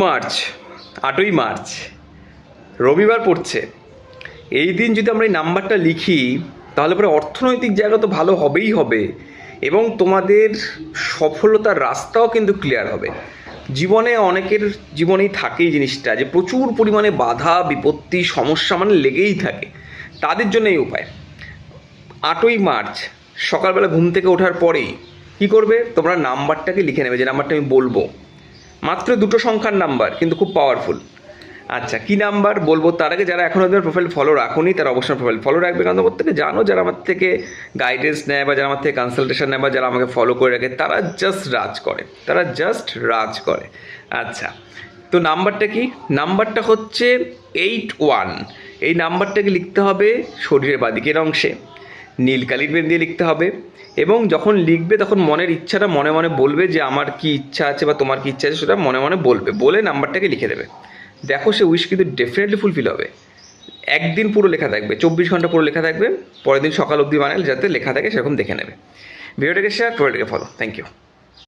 March 8ই March রবিবার পড়ছে। এই দিন যদি আমরা এই নাম্বারটা লিখি তাহলে পরে অর্থনৈতিক জায়গা তো ভালো হবেই হবে, এবং তোমাদের সফলতার রাস্তাও কিন্তু ক্লিয়ার হবে। জীবনে অনেকের জীবনেই থাকে এই জিনিসটা, যে প্রচুর পরিমাণে বাধা বিপত্তি সমস্যা মানে লেগেই থাকে। তাদের জন্য এই উপায়। 8ই মার্চ সকালবেলা ঘুম থেকে ওঠার পরেই কী করবে, তোমরা নাম্বারটাকে লিখে নেবে, যে নাম্বারটা আমি বলবো। মাত্র 2টো সংখ্যার নাম্বার, কিন্তু খুব পাওয়ারফুল। আচ্ছা, কী নাম্বার বলবো তার আগে যারা এখনও আমার প্রোফাইল ফলো রাখোনি তারা অবশ্যই প্রোফাইল ফলো রাখবে, কারণ প্রত্যেকে জানো যারা আমার থেকে গাইডেন্স নেয় বা যারা আমার থেকে কনসালটেশন নেয় বা যারা আমাকে ফলো করে রাখে তারা জাস্ট রাজ করে। আচ্ছা, তো নাম্বারটা কি? নাম্বারটা হচ্ছে 81। এই নাম্বারটাকে লিখতে হবে শরীরের বাঁদিকের অংশে, নীল কালির পেন দিয়ে লিখতে হবে, এবং যখন লিখবে তখন মনের ইচ্ছাটা মনে মনে বলবে, যে আমার কি ইচ্ছা আছে বা তোমার কি ইচ্ছা আছে সেটা মনে মনে বলবে, বলে নাম্বারটাকে লিখে দেবে। দেখো সে উইশ কিন্তু ডেফিনেটলি ফুলফিল হবে। একদিন পুরো লেখা থাকবে, 24 ঘন্টা পুরো লেখা থাকবে, পরের দিন সকাল অবধি বানালে যাতে লেখা থাকে সেরকম দেখে নেবে। ভিডিওটাকে শেয়ার, ভিডিওটাকে ফলো। Thank you.